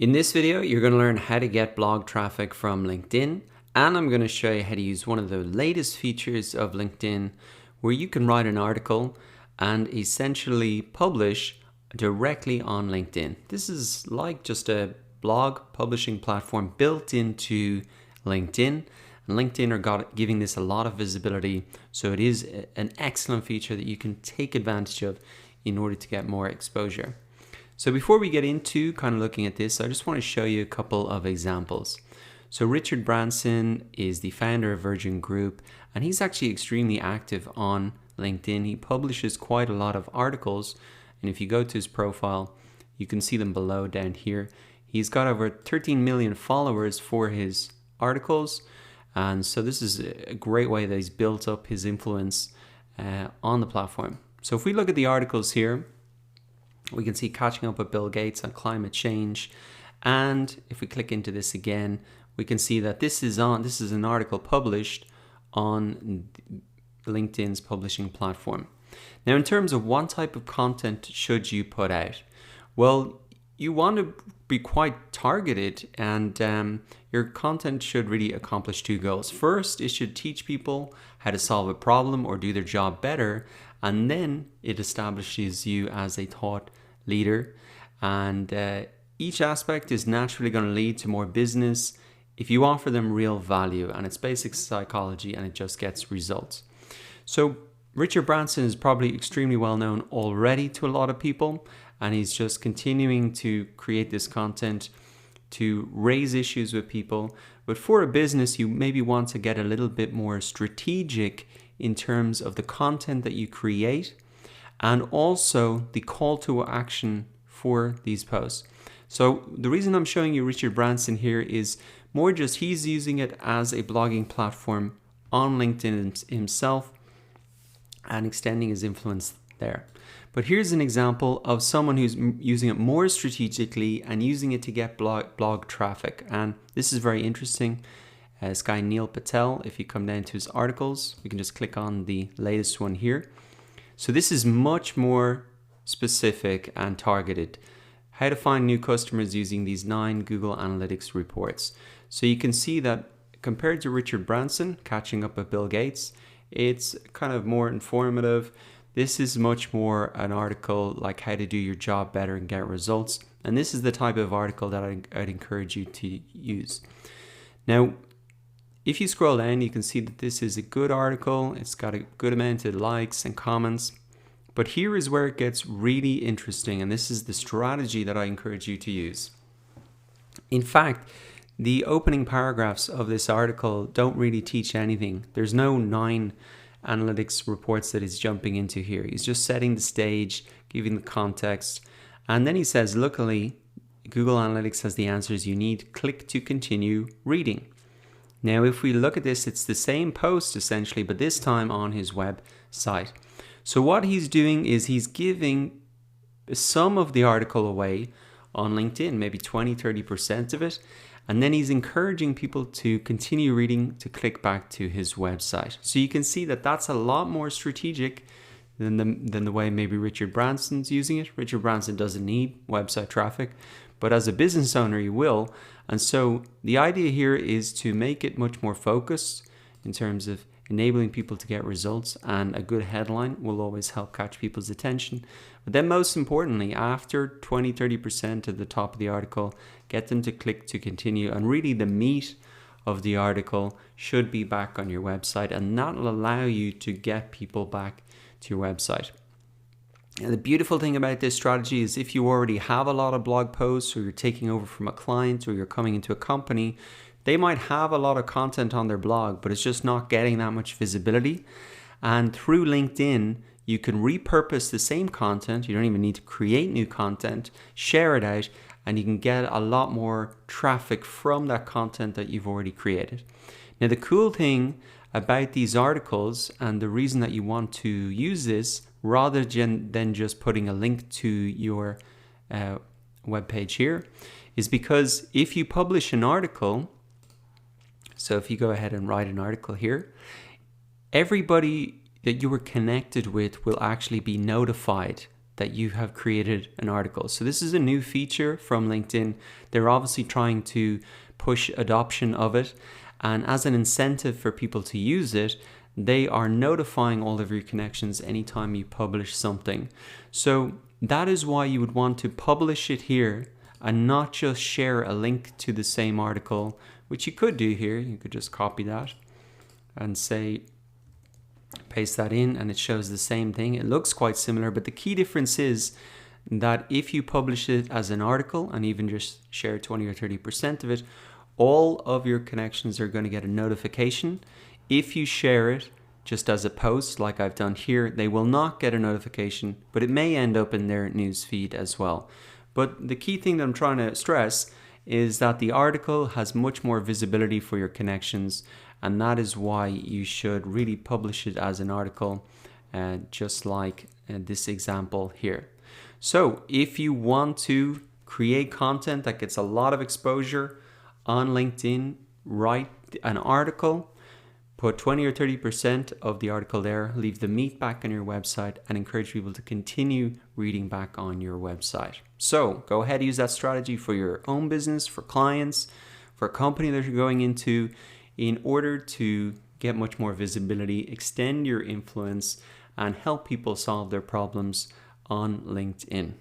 In this video, you're going to learn how to get blog traffic from LinkedIn, and I'm going to show you how to use one of the latest features of LinkedIn where you can write an article and essentially publish directly on LinkedIn. This is like just a blog publishing platform built into LinkedIn, and LinkedIn are giving this a lot of visibility, so it is an excellent feature that you can take advantage of in order to get more exposure. So before we get into kind of looking at this, I just want to show you a couple of examples. So Richard Branson is the founder of Virgin Group, and he's actually extremely active on LinkedIn. He publishes quite a lot of articles, and if you go to his profile, you can see them below down here. He's got over 13 million followers for his articles, and so this is a great way that he's built up his influence on the platform. So if we look at the articles here, we can see catching up with Bill Gates on climate change, and if we click into this again, we can see that this is an article published on LinkedIn's publishing platform. Now, in terms of what type of content should you put out, well, you want to be quite targeted, and your content should really accomplish two goals. First, it should teach people how to solve a problem or do their job better, and then it establishes you as a thought leader, and each aspect is naturally going to lead to more business if you offer them real value, and it's basic psychology and it just gets results. So Richard Branson is probably extremely well known already to a lot of people, and he's just continuing to create this content to raise issues with people. But for a business, you maybe want to get a little bit more strategic in terms of the content that you create and also the call to action for these posts. So the reason I'm showing you Richard Branson here is more just he's using it as a blogging platform on LinkedIn himself and extending his influence there. But here's an example of someone who's using it more strategically and using it to get blog traffic. And this is very interesting. This guy Neil Patel, if you come down to his articles, we can just click on the latest one here. So this is much more specific and targeted. How to find new customers using these 9 Google Analytics reports. So you can see that compared to Richard Branson, catching up with Bill Gates, it's kind of more informative. This is much more an article like how to do your job better and get results. And this is the type of article that I'd encourage you to use. Now, if you scroll down, you can see that this is a good article. It's got a good amount of likes and comments. But here is where it gets really interesting, and this is the strategy that I encourage you to use. In fact, the opening paragraphs of this article don't really teach anything. There's no 9 analytics reports that he's jumping into here. He's just setting the stage, giving the context, and then he says, luckily, Google Analytics has the answers you need. Click to continue reading. Now, if we look at this, it's the same post essentially, but this time on his website. So what he's doing is he's giving some of the article away on LinkedIn, maybe 20-30% of it, and then he's encouraging people to continue reading to click back to his website. So you can see that that's a lot more strategic than the way maybe Richard Branson's using it. Richard Branson doesn't need website traffic, but as a business owner, you will. And so the idea here is to make it much more focused in terms of enabling people to get results, and a good headline will always help catch people's attention. But then most importantly, after 20-30% of the top of the article, get them to click to continue, and really the meat of the article should be back on your website, and that will allow you to get people back to your website. And the beautiful thing about this strategy is if you already have a lot of blog posts, or you're taking over from a client, or you're coming into a company, they might have a lot of content on their blog, but it's just not getting that much visibility. And through LinkedIn, you can repurpose the same content. You don't even need to create new content, share it out, and you can get a lot more traffic from that content that you've already created. Now, the cool thing about these articles, and the reason that you want to use this rather than just putting a link to your web page here, is because if you publish an article, so if you go ahead and write an article here, everybody that you were connected with will actually be notified that you have created an article. So this is a new feature from LinkedIn. They're obviously trying to push adoption of it. And as an incentive for people to use it, they are notifying all of your connections anytime you publish something. So that is why you would want to publish it here and not just share a link to the same article, which you could do here. You could just copy that and say, paste that in, and it shows the same thing. It looks quite similar, but the key difference is that if you publish it as an article and even just share 20 or 30% of it, all of your connections are going to get a notification. If you share it just as a post like I've done here, they will not get a notification, but it may end up in their news feed as well. But the key thing that I'm trying to stress is that the article has much more visibility for your connections, and that is why you should really publish it as an article, just like this example here. So if you want to create content that gets a lot of exposure on LinkedIn, write an article, put 20 or 30% of the article there, leave the meat back on your website, and encourage people to continue reading back on your website. So go ahead, use that strategy for your own business, for clients, for a company that you're going into, in order to get much more visibility, extend your influence, and help people solve their problems on LinkedIn.